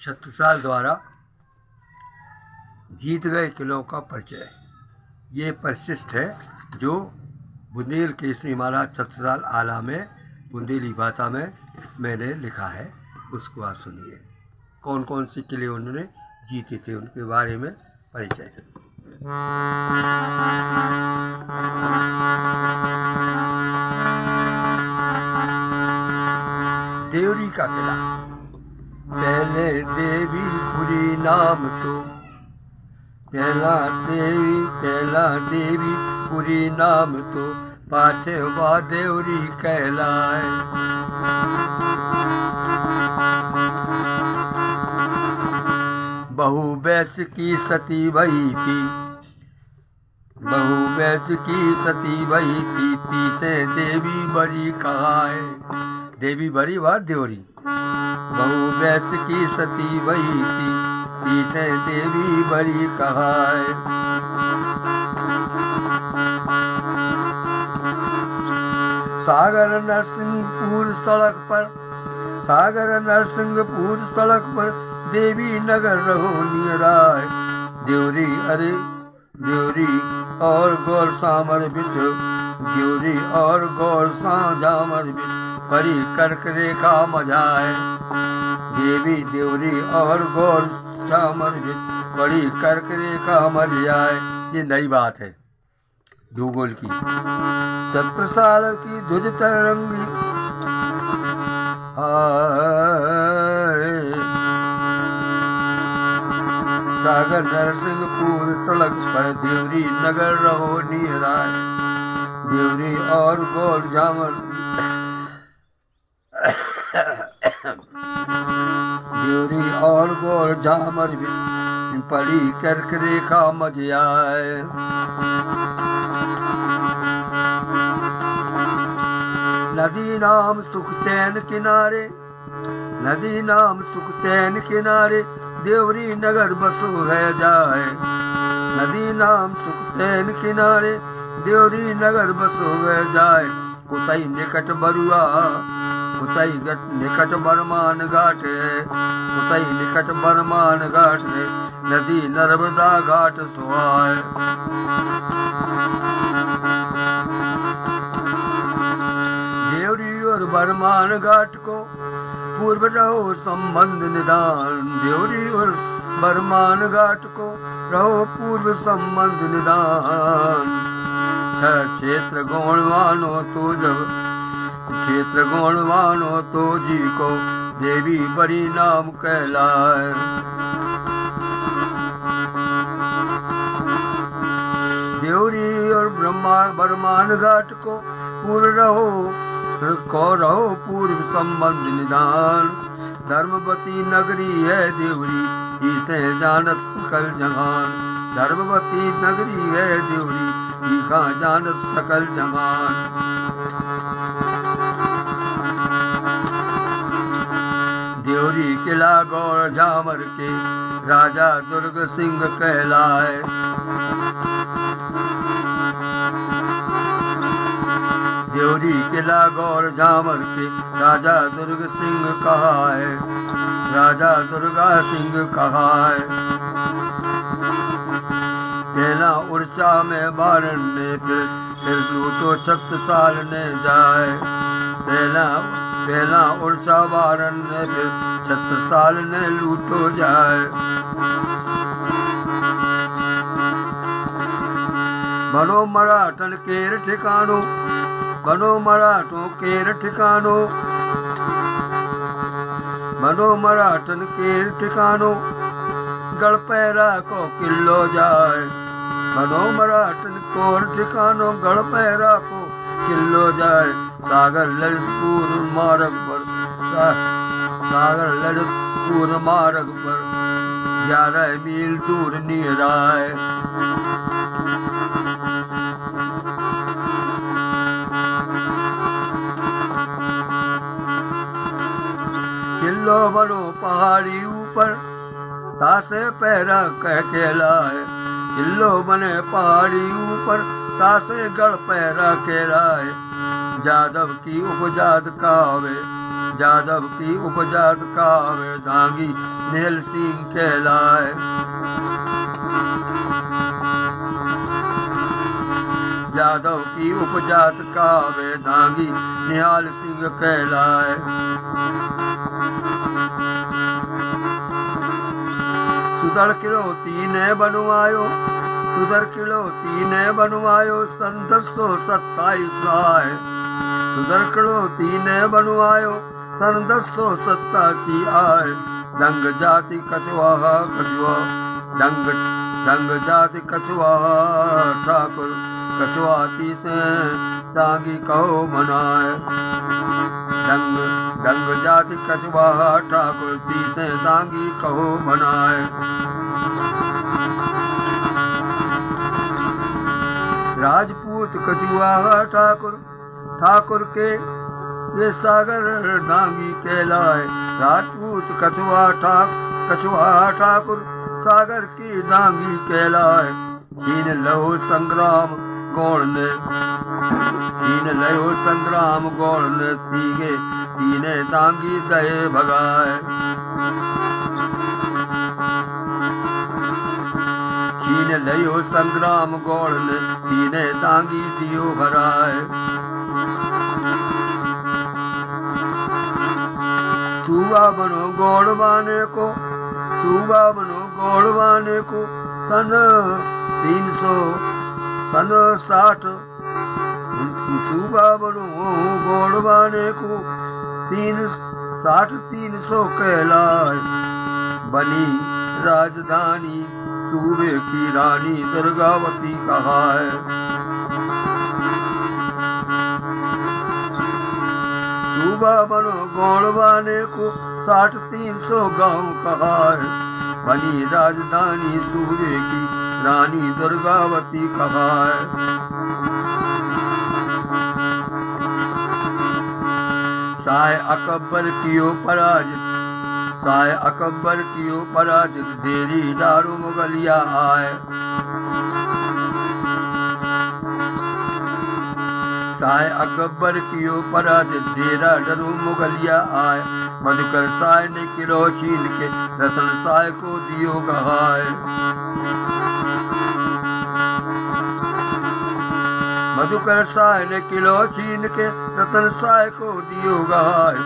छत्रसाल द्वारा जीत गए किलों का परिचय। ये परिशिष्ट है जो बुंदेल केसरी महाराज छत्रसाल आला में बुंदेली भाषा में मैंने लिखा है, उसको आप सुनिए। कौन कौन से किले उन्होंने जीते थे उनके बारे में परिचय। देवरी का किला। पहले देवीपुरी नाम तो, पहला देवीपुरी नाम तो, पाछे वा देवरी कहलाए। बहु वैश्य की सती भई थी, बहु वैश्य की सती भई थी, तीसे देवी बरी कहाए। देवी बरी व देवरी। बहु वैश्य की सती भई थी, तीसे देवी बरी कहाए। सागर नरसिंहपुर सड़क पर, सागर नरसिंहपुर सड़क पर, देवी नगर रहो नियराय। देवरी अरे देवरी और गौर सामर बिच, देवरी और गौर जामर बिच, परी कर्क रेखा मजाए। देवी देवरी और गौर सामर बिच, परी कर्क रेखा मज जाए। ये नई बात है भूगोल की। छत्रसाल की ध्वज तरंगी सागर नरसिंहपुर सड़क पर, देवरी नगर रहो नियराय। देवरी और गौर जामर देवरी और गौर जामर बिच, पड़ी कर्क रेखा मज आए। नदी नाम सुखचैन किनारे, नदी नाम सुखचैन किनारे, देवरी नगर बसो है जाए। नदी नाम सुखचैन किनारे, देवरी नगर बसो है जाए। उतई निकट बरुआ, उतई निकट बरमान घाट है, उतई निकट बरमान घाट है, नदी नर्मदा घाट सुहाए। देवरी और बरमान घाट को पूर्व रहो संबंध निदान। देवरी और बरमान घाट को रहो पूर्व संबंध निदान। क्षेत्र गौणवानो तो जब, क्षेत्र गौणवानो तो जी को, देवी बरी नाम कहलाए। देवरी और बरमान घाट को पूर्व रहो पूर्व संबंध निदान। धर्मवती नगरी है देवरी, इसे जानत सकल जहान। धर्मवती नगरी है देवरी, इका जानत सकल जहान। देवरी किला गौर झामर के, राजा दुर्ग सिंह कहलाए। देवरी किला गौर झामर के, राजा दुर्ग सिंह कहा है। राजा दुर्गा सिंह कहा है। पहला उड़चा में बारन ने, फिर लूटो छत्रसाल ने जाए। पहला उड़चा बारन ने, फिर छत्रसाल ने लूटो जाए। बनो मराठन केर ठिकानो, बनो मराठों केर ठिकानो, बनो मराठन केर ठिकानो, गढ़पैरा को किल्लो जाए। बनो मराठन कोर ठिकानो, गढ़पैरा को किल्लो जाए। सागर ललितपुर मार्ग पर, सागर ललितपुर मार्ग पर, 11 मील दूर नियराए। किल्लो बनो पहाड़ी ऊपर, तासे पैरा कह कहलाए। किल्लो बने पहाड़ी ऊपर, तासे गढ़ पैरा कहलाए। जादव की उपजात कावे, जादव की उपजात कावे दांगी निहल सिंह कहलाए। जादव की उपजात कावे दांगी निहाल सिंह कहलाए। सुधर किलो तीने बनवायो, सुधर किलो तीने बनवायो, सन 1027 आए। सुधर किलो तीने बनवायो, सन 1087 आए। डंग जाति कछुआ कछुआ, डंग जाति कछुआ ठाकुर कछुआती से दांगी कहो बनाए। डंग जाति कछुआ ठाकुर ती से दांगी कहो बनाए। राजपूत कछुआ ठाकुर के ये सागर दांगी कहलाए। राजपूत कछुआ ठाकुर सागर की दांगी कहलाए। छीन लो संग्राम गौड़ ने, छीन लो संग्राम गौड़ ने तीने दांगी दहे भगाए। छीन लो संग्राम गौड़ ने तीने दांगी दियो भराए। सूबा बनो गौड़वाने को, सूबा बनो गौड़वाने को सन 360। सूबा बनो गौड़वाने को 360 कहलाए। बनी राजधानी सूबे की रानी दुर्गावती कहाए। सूबा बनो गौड़वाने को 360 गांव कहाए। बनी राजधानी सूबे की रानी दुर्गावती कहाए। साय अकबर कियो पराजित, साय अकबर कियो पराजित, देरी दारू मुगलिया आए। साय अकबर कियो पराजित, डेरा डरू मुगलिया आए। मधुकर साय ने किलो छीन के रतन साय को दियो गहाए। मधुकर साय ने किलो छीन के रतन साय को दियो गहाए।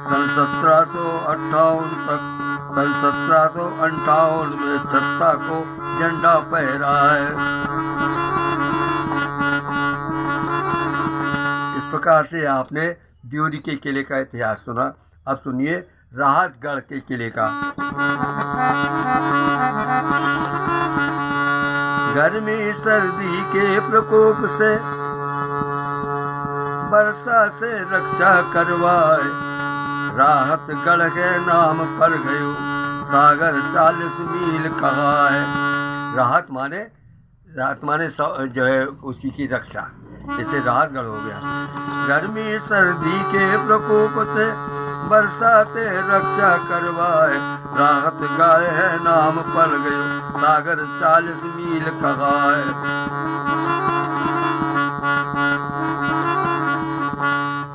सन 1758 तक, सन 1758 में छत्ता को झंडा फहराए। इस प्रकार से आपने ड्योरी के किले का इतिहास सुना। अब सुनिए राहतगढ़ के किले का। गर्मी सर्दी के प्रकोप से वर्षा से रक्षा करवाए। राहतगढ़ के नाम पर गयो सागर 40 मील कहाए। राहत माने जो है उसी की रक्षा, इसे राहतगढ़ हो गया। गर्मी सर्दी के प्रकोप से वर्षा ते रक्षा करवाए। राहतगढ़ है नाम पर गयो सागर 40 मील कहाए।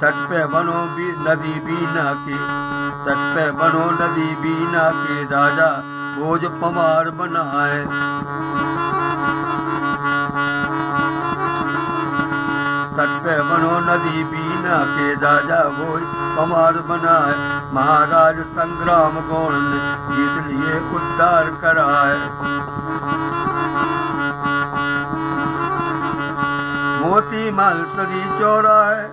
तट पे बनो भी नदी बीना के, तट पे बनो नदी बीना के, राजा भोज पमार बनाए। तट पे बनो नदी बीना के, राजा भोज पमार बनाए। महाराज संग्राम गौड़ ने जीत लिए उद्धार कराए। मोती माल सदी चौराहे,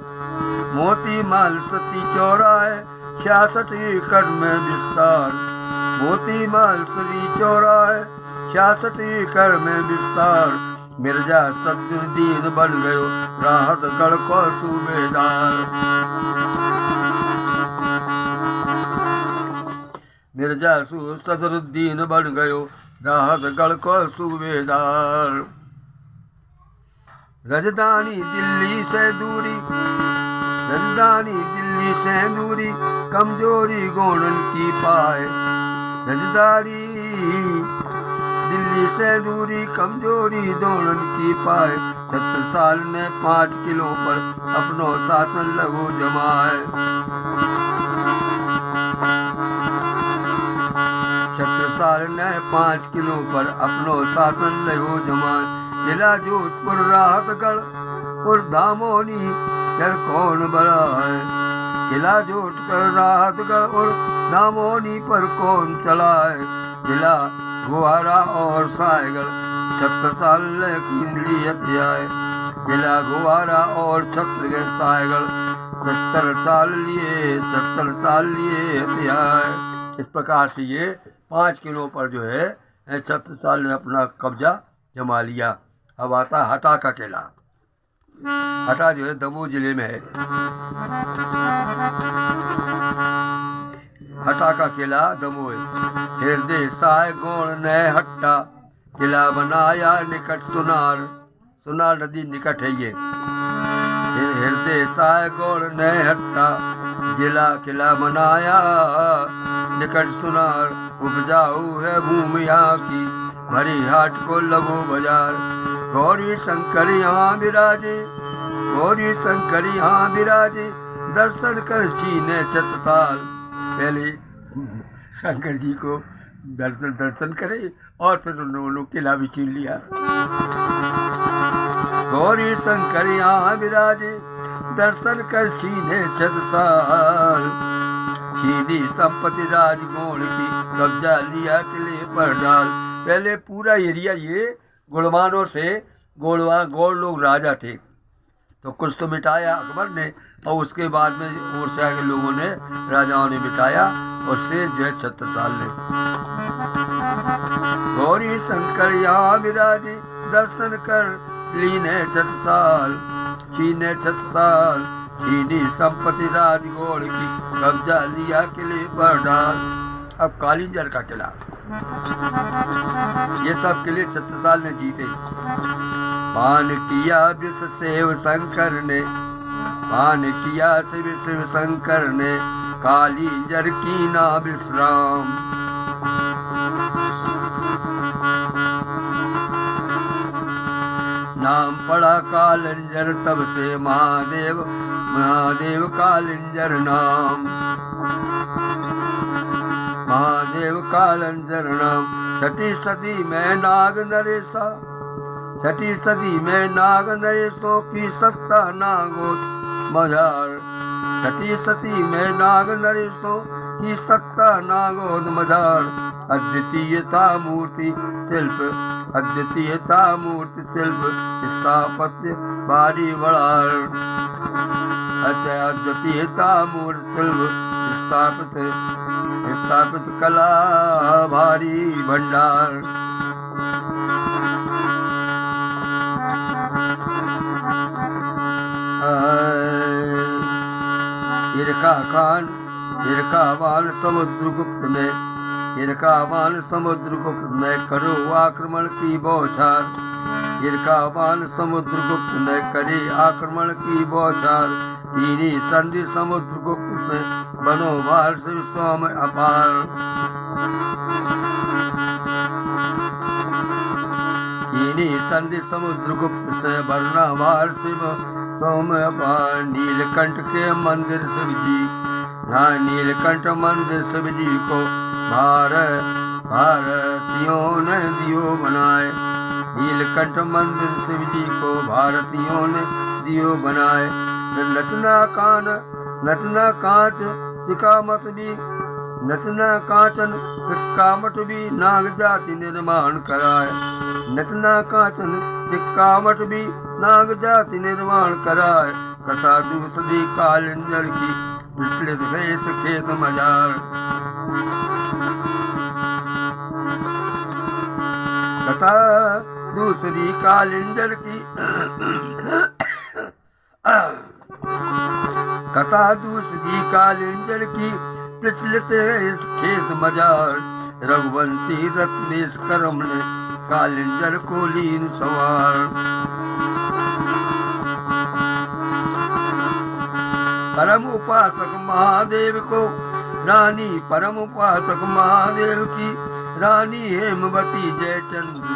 मोती माल सती चौराहे, 66 एकड़ में विस्तार। मोती माल सदी चौराहे, 66 एकड़ में विस्तार। मिर्जा सदरुद्दीन बन गयो राहतगढ़ को सूबेदार। मिर्जा सदरुद्दीन बन गयो राहतगढ़ को सूबेदार। राजधानी दिल्ली से दूरी, राजधानी दिल्ली से दूरी, कमजोरी गोंडन की पाए। राजधानी दिल्ली से दूरी, कमजोरी दोनन की पाए। छत्रसाल ने 5 किलो पर अपनो शासन लगो जमाए। छत्रसाल ने 5 किलो पर अपनो शासन लगो जमाए। किला जोधपुर राहतगढ़ और दामोनी यार कौन बड़ा है। किला जोधपुर राहतगढ़ और दामोनी पर कौन चला है। किला गुहारा और सायगढ़ छत्रसाल ने कीन लिए हथियाए। किला गुहारा और छत्रगढ़ सायगढ़ 70 साल लिए हथियाए। इस प्रकार से ये 5 किलो पर जो है छत्रसाल ने अपना कब्जा जमा लिया। अब आता हटा का किला। हटा जो है दमोह जिले में है। हटा का किला दमोह है। हृदय साय गोण ने हट्टा किला बनाया निकट सुनार। सुनार नदी निकट है ये। हृदय साय गोण ने हट्टा किला बनाया निकट सुनार। उपजाऊ है भूमि यहाँ की भरी हाट को लगो बाजार। गौरी शंकर यहाँ विराजे, गौरी शंकर यहाँ विराजे दर्शन कर छीने छत्रसाल। पहले शंकर जी को दर्शन करे और फिर उन्होंने किला भी छीन लिया। गौरी शंकर यहाँ विराजे दर्शन कर छीने छत्रसाल। छीनी संपत्ति राजगोण की कब्जा लिया किले पर डाल। पहले पूरा एरिया ये गुणवानों से गौड़ लोग राजा थे, तो कुछ तो मिटाया अकबर ने और उसके बाद में ओरछा के लोगों ने राजाओं ने मिटाया और से जो है छत्रसाल ने। गौरी शंकर यहाँ विराजे दर्शन कर लीने छत्रसाल। छीने छत्रसाल छीनी संपत्ति राजगोड़ की कब्जा लिया किले पर डाल। अब कालिंजर का किला, ये सब किले छत्रसाल ने जीते। पान किया विश्व शिव शंकर ने, पान किया शिव शंकर ने कालिंजर की ना विश्राम। नाम पड़ा कालिंजर तब से महादेव कालिंजर नाम। महादेव कालिंजर नाम। छठी सदी में नाग नरेशा, छठी सदी में नाग नरेशों की सत्ता नागोद मझार। छठी सदी में नाग नरेशों की सत्ता नागोद मझार। अद्वितीयता मूर्ति शिल्प, अद्वितीयता मूर्ति शिल्प स्थापत्य भारी बड़ार। अद्वितीयता मूर्ति शिल्प स्थापित कला भारी भंडार। इरकावान समुद्रगुप्त ने, इरकावान समुद्रगुप्त ने करो आक्रमण की बौछार। इरकावान समुद्रगुप्त ने करे आक्रमण की बौछार। कीनी संधि समुद्रगुप्त से बनो भार से सोम अपार। कीनी संधि समुद्रगुप्त से बरना भार शिव सोम अपार। नीलकंठ के मंदिर शिव जी, नीलकंठ मंदिर शिव जी को भारतीयों ने दियो बनाए। नीलकंठ मंदिर शिव जी को भारतीयों ने दियो बनाए। नचना कांच सिकामत भी, नचना कांचन सिक्कामठ भी नाग जाति निर्माण कराए। नचना कांचन सिक्कामठ भी नाग जाति निर्माण कराए। कथा दूसरी कालिंजर की विश्लेष खेत मजार। कथा दूसरी कालिंजर की कथा दूसरी कालिंजर की प्रचलित है इस खेत मजार। रघुवंशी रत्नेश करम ने कालिंजर को लीन सवार। परम उपासक महादेव को रानी, परम उपासक महादेव की रानी हेमवती जयचंद्र।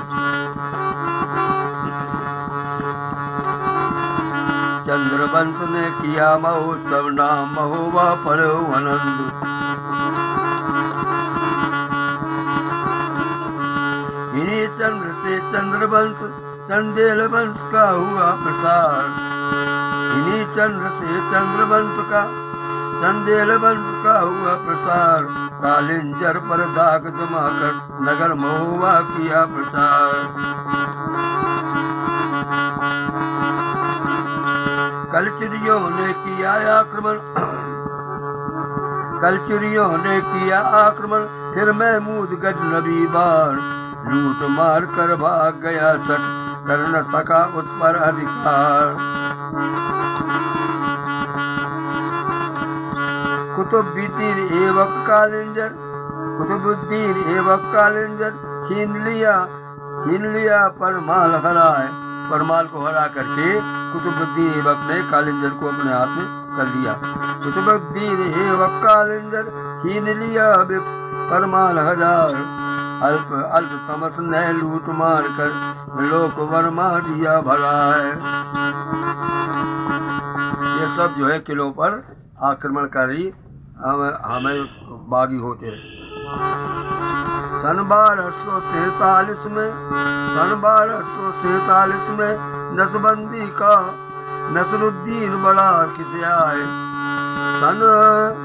चंद्रवंश ने किया महोत्सव, नाम महोवा पढ़ो आनंद। इन्हीं चंद्र से चंद्रवंश चंदेल वंश का हुआ प्रसार। इन्हीं चंद्र से चंद्रवंश का चंदेल वंश का हुआ प्रसार। कालिंजर पर दाग जमाकर नगर महुआ किया प्रचार। कलचुरियों ने किया आक्रमण, कलचुरियों ने किया आक्रमण, फिर महमूद गजनबी बार। लूट मार कर भाग गया सट, कर न सका उस पर अधिकार। कुतुबुद्दीन ऐबक कालिंजर, कुतुबुद्दीन ऐबक कालिंजर छीन लिया परमाल हराए। परमाल को हरा करके कुतुबुद्दीन ऐबक ने कालिंजर को अपने हाथ में कर लिया। कुतुबुद्दीन ऐबक कालिंजर छीन लिया परमाल हजार। अल्प तमस ने लूट मार कर लोक वर्मा दिया भगाए। ये सब जो है किलों पर आक्रमणकारी हमें बागी होते रहे। सन 1247 में नसबंदी का नसरुद्दीन बड़ा खिसियाए। सन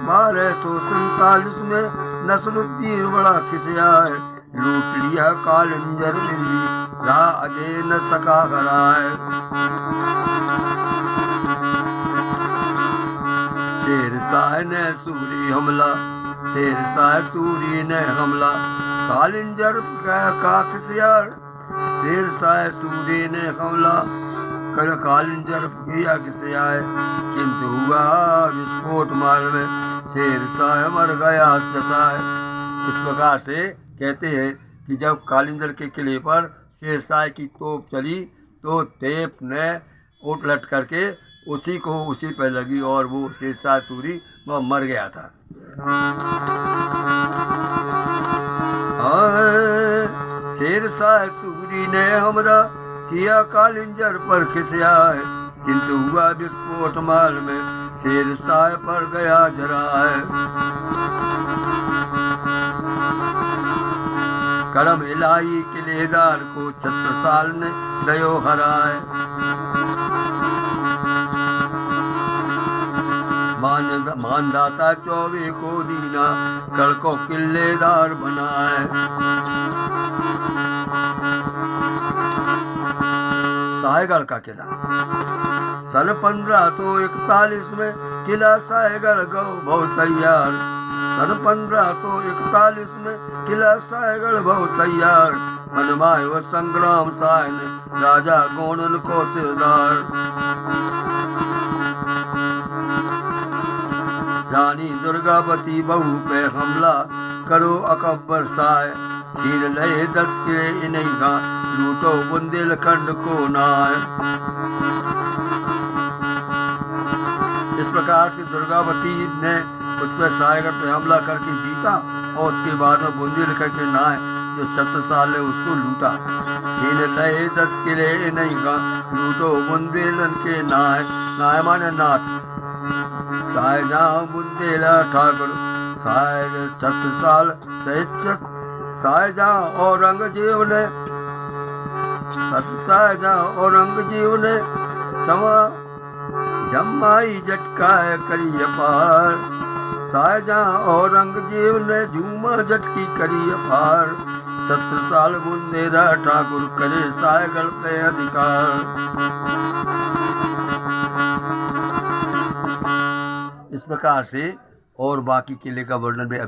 1247 में नसरुद्दीन बड़ा खिसियाए। लूट लिया कालिंजर दिल्ली, रहा अजय न सका हराए। शेरशाह ने सूरी हमला, शेरशाह सूरी ने हमला, कालिंजर का खिसियार। शेरशाह सूरी ने हमला, कालिंजर किया खिसियाए, किंतु हुआ विस्फोट माल में, शेरशाह मर गया दशाए। इस प्रकार से कहते हैं कि जब कालिंजर के किले पर शेरशाह की तोप चली तो तेप ने उलट करके उसी पर लगी और वो शेरशाह सूरी वह मर गया था। शेरशाह सूरी ने हमला किया कालिंजर पर खिसियाए, किंतु हुआ विस्फोट माल में, शेरशाह पर गया जराए। करम इलाही किलेदार को छत्रसाल ने गयो हराए। मानदाता चौबे को दीना, कड़ को किलेदार बनाए। साहेगढ़ का किला सन 1541 में किला साहेगढ़ गौ बहुत तैयार। सन 1541 में किला साहेगढ़ बहुत तैयार। बनवायो संग्राम साय ने राजा गोंडन को सिरदार। रानी दुर्गावती बहू पे हमला करो अकबर साय। छीन लए 10 किले इन्हीं का, लूटो बुंदेलखंड को नाय। इस प्रकार से दुर्गावती ने उस पर साहेगढ़ पे हमला करके जीता और उसके बाद में बुंदेलखंड के नाय जो छत्रसाल ने उसको लूटा। छीन लए 10 किले नहीं का, लूटो बुंदेलन के नाय। नाय माने नाथ। शाहजहां बुंदेला ठाकुर छत्रसाल सहित शाहजहां औरंगजेब ने जमाई झटकाए करी अपार। शाहजहां औरंगजेब ने झूमा झटकी करी अपार। छत्रसाल बुंदेला ठाकुर करे साहेगढ़ पे अधिकार। इस प्रकार से और बाकी किले का वर्णन में